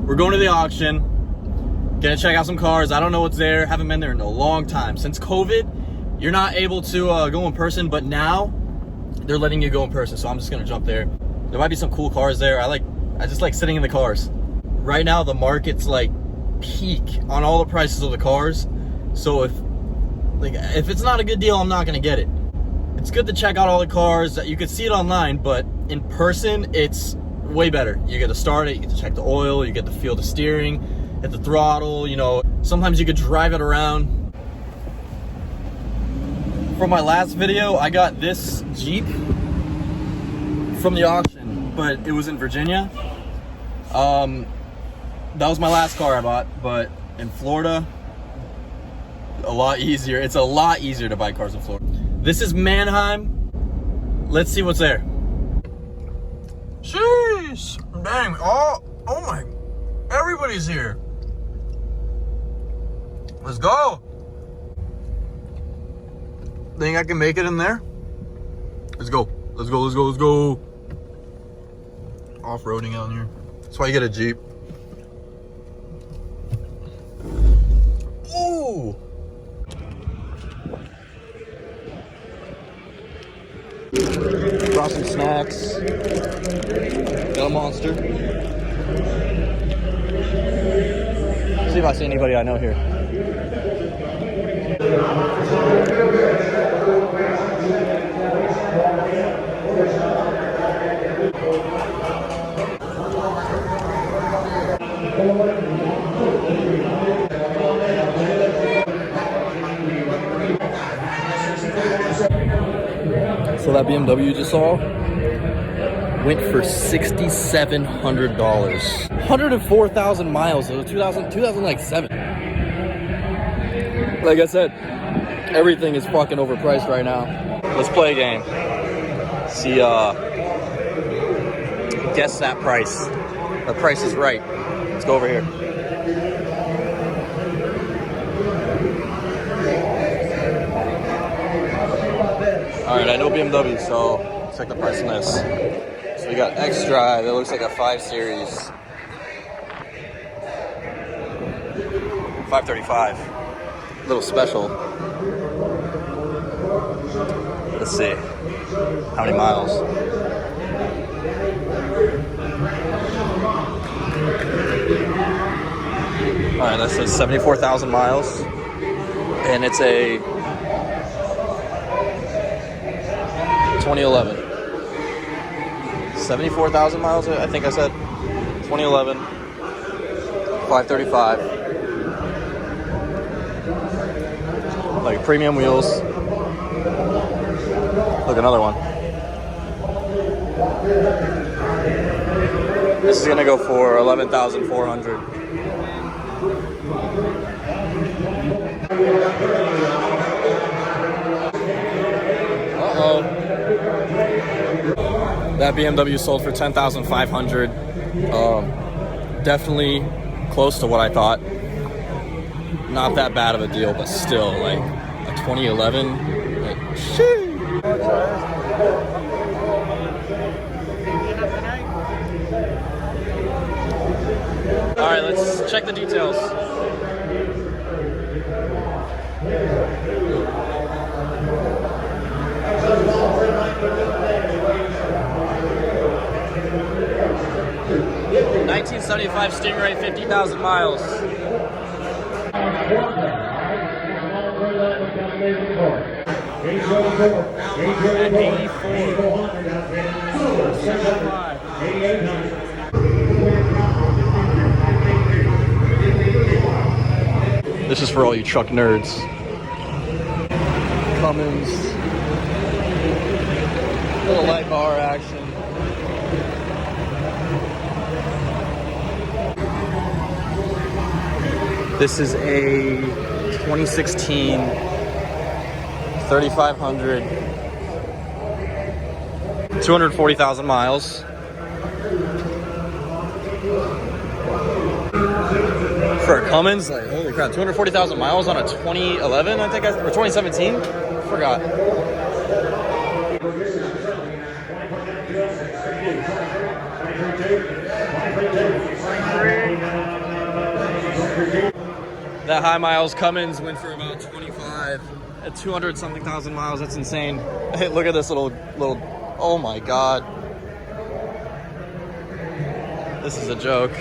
We're going to the auction. Gonna check out some cars. I don't know what's there. Haven't been there in a long time. Since COVID, you're not able to go in person, but now they're letting you go in person. So I'm just gonna jump there. There might be some cool cars there. I just like sitting in the cars. Right now, the market's like peak on all the prices of the cars. So if it's not a good deal, I'm not gonna get it. It's good to check out all the cars. You could see it online, but in person, it's way better. You get to start it, you get to check the oil, you get to feel the steering, hit the throttle, you know. Sometimes you could drive it around. From my last video, I got this Jeep from the auction, but it was in Virginia. That was my last car I bought, but in Florida, a lot easier. It's a lot easier to buy cars in Florida. This is Mannheim. Let's see what's there. Jeez, dang, oh my, everybody's here. Let's go. Think I can make it in there? Let's go, let's go, let's go, let's go. Off-roading out here. That's why you get a Jeep. Ooh. Brought some snacks. Got a Monster. See if I see anybody I know here. So that BMW you just saw went for $6,700. 104,000 miles. It was 2007. Like I said, everything is fucking overpriced right now. Let's play a game. See, guess that price. The price is right. Let's go over here. All right, I know BMW, so let's check the price on this. So we got X-Drive. It looks like a 5 Series. 535. A little special. Let's see. How many miles? All right, that says 74,000 miles. And it's a 2011. 74,000 miles, I think I said. 2011. 535. Like premium wheels. Look, another one. This is gonna go for 11,400. Uh-oh. That BMW sold for 10,500. Definitely close to what I thought. Not that bad of a deal, but still, like a 2011. Like, sheesh. All right, let's check the details. '75 Stingray, 50,000 miles. This is for all you truck nerds. Cummins. Little light bar action. This is a 2016 3500, 240,000 miles. For a Cummins, like holy crap, 240,000 miles on a 2011, I think, or 2017? Forgot. That high miles Cummins went for about 25 at 200 something thousand miles. That's insane. Hey, look at this little, oh my God. This is a joke.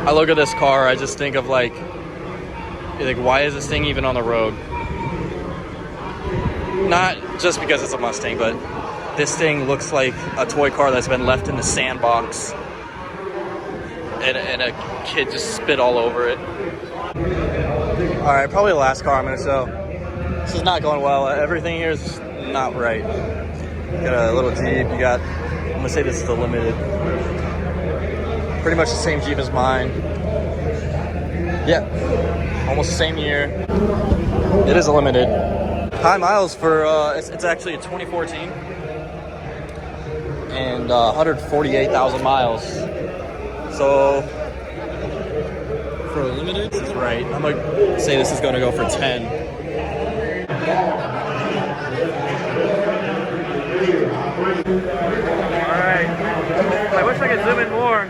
I look at this car, I just think of like, why is this thing even on the road? Not just because it's a Mustang, but this thing looks like a toy car that's been left in the sandbox and a kid just spit all over it. All right, probably the last car I'm gonna show. This is not going well. Everything here is not right. You got a little Jeep, you got, I'm gonna say this is the Limited. Pretty much the same Jeep as mine. Yeah, almost the same year. It is a Limited. High miles for, it's actually a 2014. And 148,000 miles. So, for a Limited, this is right. I'm gonna say this is gonna go for 10. Alright. I wish I could zoom in more.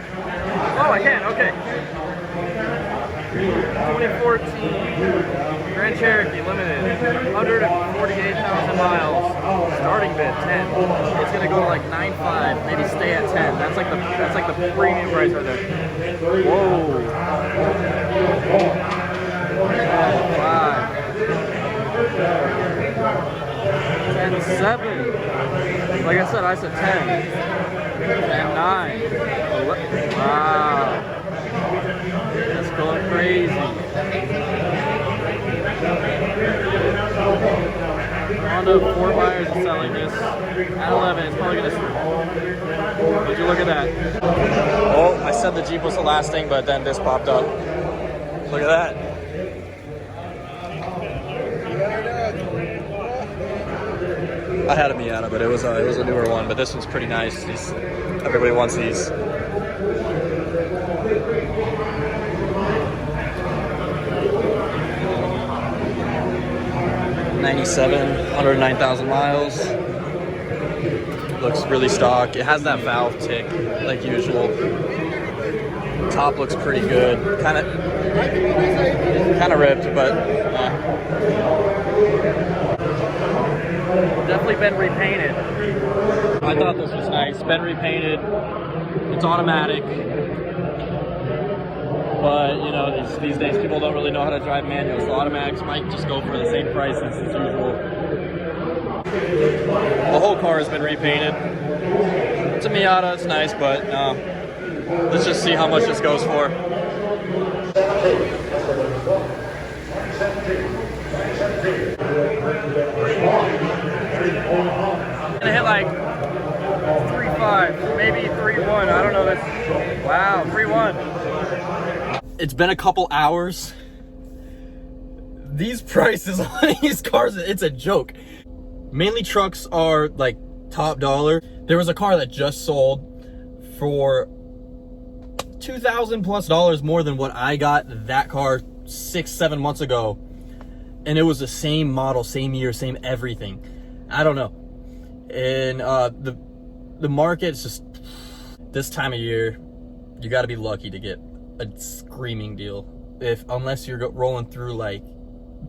Oh, I can, okay. 2014 Grand Cherokee Limited, 148,000 miles. Starting bid 10. It's gonna go to like 9.5, maybe stay at 10. That's like the premium price right there. Whoa. 10.5. 10.7. Like I said, I said 10. 10.9. Wow. That's going crazy. Honda, 4 buyers are selling this at 11. It's probably gonna. Would you look at that? Oh, I said the Jeep was the last thing, but then this popped up. Look at that. I had a Miata, but it was a newer one. But this one's pretty nice. Everybody wants these. 97, 109,000 miles. Looks really stock. It has that valve tick like usual. Top looks pretty good. Kind of ripped, but definitely been repainted. I thought this was nice. Been repainted. It's automatic. But, you know, these days people don't really know how to drive manual, so automatics might just go for the same price as usual. The whole car has been repainted. It's a Miata, it's nice, but let's just see how much this goes for. Gonna hit like 3.5, maybe 3.1, I don't know this. Wow, 3.1. It's been a couple hours. These prices on these cars, it's a joke. Mainly trucks are like top dollar. There was a car that just sold for $2,000 plus more than what I got that car 6-7 months ago. And it was the same model, same year, same everything. I don't know. And the market's just, this time of year, you gotta be lucky to get a screaming deal. Unless you're rolling through like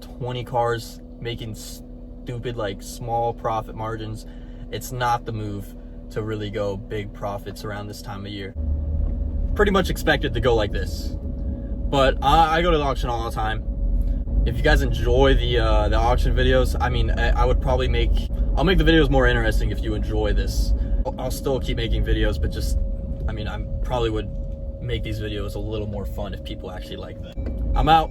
20 cars making stupid like small profit margins, it's not the move to really go big profits around this time of year. Pretty much expected to go like this, but I go to the auction all the time. If you guys enjoy the auction videos, I mean, I'll make the videos more interesting if you enjoy this. I'll still keep making videos, but just, I mean, I probably would make these videos a little more fun if people actually like them. I'm out.